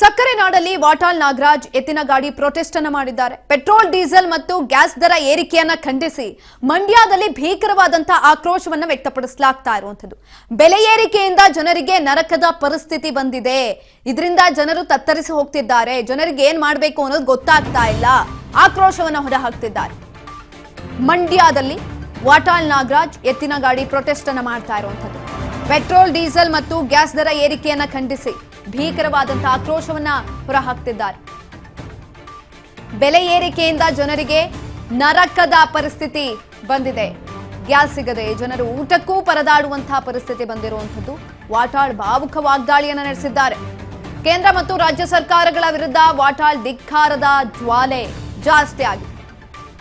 ಸಕ್ಕರೆ ನಾಡಲ್ಲಿ ವಾಟಾಳ್ ನಾಗರಾಜ್ ಎತ್ತಿನ ಗಾಡಿ ಪ್ರೊಟೆಸ್ಟ್ ಅನ್ನು ಮಾಡಿದ್ದಾರೆ. ಪೆಟ್ರೋಲ್ ಡೀಸೆಲ್ ಮತ್ತು ಗ್ಯಾಸ್ ದರ ಏರಿಕೆಯನ್ನ ಖಂಡಿಸಿ ಮಂಡ್ಯದಲ್ಲಿ ಭೀಕರವಾದಂತಹ ಆಕ್ರೋಶವನ್ನು ವ್ಯಕ್ತಪಡಿಸಲಾಗ್ತಾ ಇರುವಂತದ್ದು. ಬೆಲೆ ಏರಿಕೆಯಿಂದ ಜನರಿಗೆ ನರಕದ ಪರಿಸ್ಥಿತಿ ಬಂದಿದೆ. ಇದರಿಂದ ಜನರು ತತ್ತರಿಸಿ ಹೋಗ್ತಿದ್ದಾರೆ. ಜನರಿಗೆ ಏನ್ ಮಾಡಬೇಕು ಅನ್ನೋದು ಗೊತ್ತಾಗ್ತಾ ಇಲ್ಲ. ಆಕ್ರೋಶವನ್ನು ಹೊರಹಾಕ್ತಿದ್ದಾರೆ. ಮಂಡ್ಯದಲ್ಲಿ ವಾಟಾಳ್ ನಾಗರಾಜ್ ಎತ್ತಿನ ಗಾಡಿ ಪ್ರೊಟೆಸ್ಟ್ ಅನ್ನು ಮಾಡ್ತಾ ಇರುವಂತದ್ದು. ಪೆಟ್ರೋಲ್ ಡೀಸೆಲ್ ಮತ್ತು ಗ್ಯಾಸ್ ದರ ಏರಿಕೆಯನ್ನ ಖಂಡಿಸಿ ಭೀಕರವಾದಂತಹ ಆಕ್ರೋಶವನ್ನ ಹೊರಹಾಕ್ತಿದ್ದಾರೆ. ಬೆಲೆ ಏರಿಕೆಯಿಂದ ಜನರಿಗೆ ನರಕದ ಪರಿಸ್ಥಿತಿ ಬಂದಿದೆ. ಗ್ಯಾಸ್ ಸಿಗದೆ ಜನರು ಊಟಕ್ಕೂ ಪರದಾಡುವಂತಹ ಪರಿಸ್ಥಿತಿ ಬಂದಿರುವಂತದ್ದು. ವಾಟಾಳ್ ಭಾವುಕ ವಾಗ್ದಾಳಿಯನ್ನು ನಡೆಸಿದ್ದಾರೆ. ಕೇಂದ್ರ ಮತ್ತು ರಾಜ್ಯ ಸರ್ಕಾರಗಳ ವಿರುದ್ಧ ವಾಟಾಳ್ ಧಿಕ್ಕಾರದ ಜ್ವಾಲೆ ಜಾಸ್ತಿ ಆಗಿದೆ.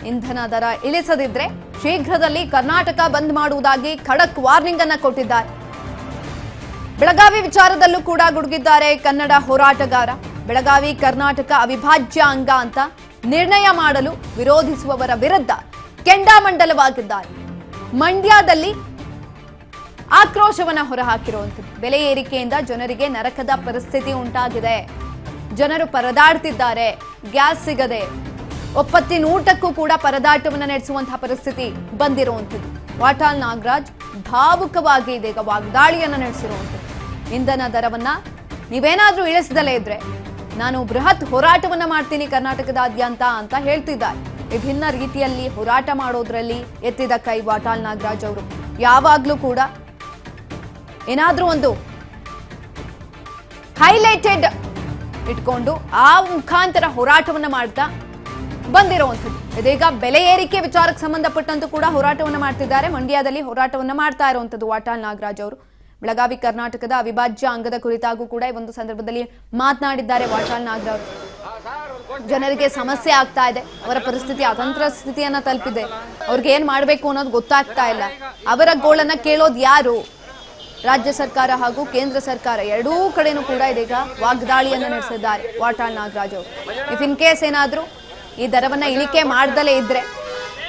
ಇಂಧನ ದರ ಇಳಿಸದಿದ್ರೆ ಶೀಘ್ರದಲ್ಲಿ ಕರ್ನಾಟಕ ಬಂದ್ ಮಾಡುವುದಾಗಿ ಖಡಕ್ ವಾರ್ನಿಂಗ್ ಅನ್ನ ಕೊಟ್ಟಿದ್ದಾರೆ. ಬೆಳಗಾವಿ ವಿಚಾರದಲ್ಲೂ ಕೂಡ ಗುಡುಗಿದ್ದಾರೆ ಕನ್ನಡ ಹೋರಾಟಗಾರ. ಬೆಳಗಾವಿ ಕರ್ನಾಟಕ ಅವಿಭಾಜ್ಯ ಅಂಗ ಅಂತ ನಿರ್ಣಯ ಮಾಡಲು ವಿರೋಧಿಸುವವರ ವಿರುದ್ಧ ಕೆಂಡಾಮಂಡಲವಾಗಿದ್ದಾರೆ. ಮಂಡ್ಯದಲ್ಲಿ ಆಕ್ರೋಶವನ್ನ ಹೊರಹಾಕಿರುವಂಥದ್ದು. ಬೆಲೆ ಏರಿಕೆಯಿಂದ ಜನರಿಗೆ ನರಕದ ಪರಿಸ್ಥಿತಿ ಉಂಟಾಗಿದೆ. ಜನರು ಪರದಾಡ್ತಿದ್ದಾರೆ. ಗ್ಯಾಸ್ ಸಿಗದೆ ಒಪ್ಪತ್ತಿನ ಊಟಕ್ಕೂ ಕೂಡ ಪರದಾಟವನ್ನು ನಡೆಸುವಂತಹ ಪರಿಸ್ಥಿತಿ ಬಂದಿರುವಂಥದ್ದು. ವಾಟಾಳ್ ನಾಗರಾಜ್ ಭಾವುಕವಾಗಿ ಇದೀಗ ವಾಗ್ದಾಳಿಯನ್ನು ನಡೆಸಿರುವಂಥದ್ದು. ಇಂಧನ ದರವನ್ನ ನೀವೇನಾದ್ರೂ ಇಳಿಸದಲೇ ಇದ್ರೆ ನಾನು ಬೃಹತ್ ಹೋರಾಟವನ್ನ ಮಾಡ್ತೀನಿ ಕರ್ನಾಟಕದಾದ್ಯಂತ ಅಂತ ಹೇಳ್ತಿದ್ದಾರೆ. ವಿಭಿನ್ನ ರೀತಿಯಲ್ಲಿ ಹೋರಾಟ ಮಾಡೋದ್ರಲ್ಲಿ ಎತ್ತಿದ ಕೈ ವಾಟಾಳ್ ನಾಗರಾಜ್ ಅವರು. ಯಾವಾಗ್ಲೂ ಕೂಡ ಏನಾದ್ರೂ ಒಂದು ಹೈಲೈಟೆಡ್ ಇಟ್ಕೊಂಡು ಆ ಮುಖಾಂತರ ಹೋರಾಟವನ್ನ ಮಾಡ್ತಾ ಬಂದಿರುವಂಥದ್ದು. ಇದೀಗ ಬೆಲೆ ಏರಿಕೆ ವಿಚಾರಕ್ಕೆ ಸಂಬಂಧಪಟ್ಟಂತೂ ಕೂಡ ಹೋರಾಟವನ್ನ ಮಾಡ್ತಿದ್ದಾರೆ. ಮಂಡ್ಯದಲ್ಲಿ ಹೋರಾಟವನ್ನ ಮಾಡ್ತಾ ಇರುವಂತದ್ದು ವಾಟಾಳ್ ನಾಗರಾಜ್ ಅವರು. ಬೆಳಗಾವಿ ಕರ್ನಾಟಕದ ಅವಿಭಾಜ್ಯ ಅಂಗದ ಕುರಿತಾಗೂ ಕೂಡ ಈ ಒಂದು ಸಂದರ್ಭದಲ್ಲಿ ಮಾತನಾಡಿದ್ದಾರೆ ವಾಟಾಳ್ ನಾಗರಾಜ್. ಜನರಿಗೆ ಸಮಸ್ಯೆ ಆಗ್ತಾ ಇದೆ. ಅವರ ಪರಿಸ್ಥಿತಿ ಅತಂತ್ರ ಸ್ಥಿತಿಯನ್ನ ತಲುಪಿದೆ. ಅವ್ರಿಗೆ ಏನ್ ಮಾಡ್ಬೇಕು ಅನ್ನೋದು ಗೊತ್ತಾಗ್ತಾ ಇಲ್ಲ. ಅವರ ಗೋಳನ್ನ ಕೇಳೋದು ಯಾರು? ರಾಜ್ಯ ಸರ್ಕಾರ ಹಾಗೂ ಕೇಂದ್ರ ಸರ್ಕಾರ ಎರಡೂ ಕಡೆನೂ ಕೂಡ ಇದೀಗ ವಾಗ್ದಾಳಿಯನ್ನ ನಡೆಸಿದ್ದಾರೆ ವಾಟಾಳ್ ನಾಗರಾಜ್ ಅವರು. ಇಫ್ ಇನ್ ಕೇಸ್ ಏನಾದ್ರೂ ಈ ದರವನ್ನ ಇಳಿಕೆ ಮಾಡ್ದಲೇ ಇದ್ರೆ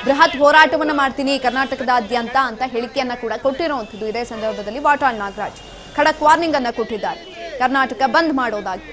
ಬೃಹತ್ ಹೋರಾಟವನ್ನ ಮಾಡ್ತೀನಿ ಕರ್ನಾಟಕದಾದ್ಯಂತ ಅಂತ ಹೇಳಿಕೆಯನ್ನ ಕೂಡ ಕೊಟ್ಟಿರುವಂಥದ್ದು. ಇದೇ ಸಂದರ್ಭದಲ್ಲಿ ವಾಟಾಳ್ ನಾಗರಾಜ್ ಖಡಕ್ ವಾರ್ನಿಂಗ್ ಅನ್ನ ಕೊಟ್ಟಿದ್ದಾರೆ. ಕರ್ನಾಟಕ ಬಂದ್ ಮಾಡೋದಾಗಿ.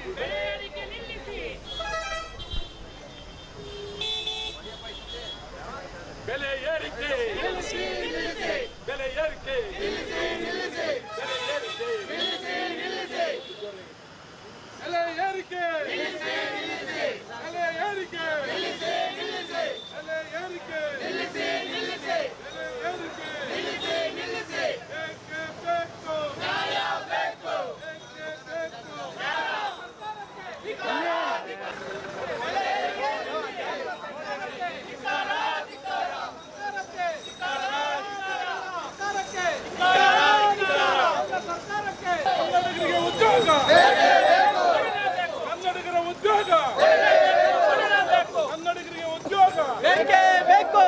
ಬೇಕು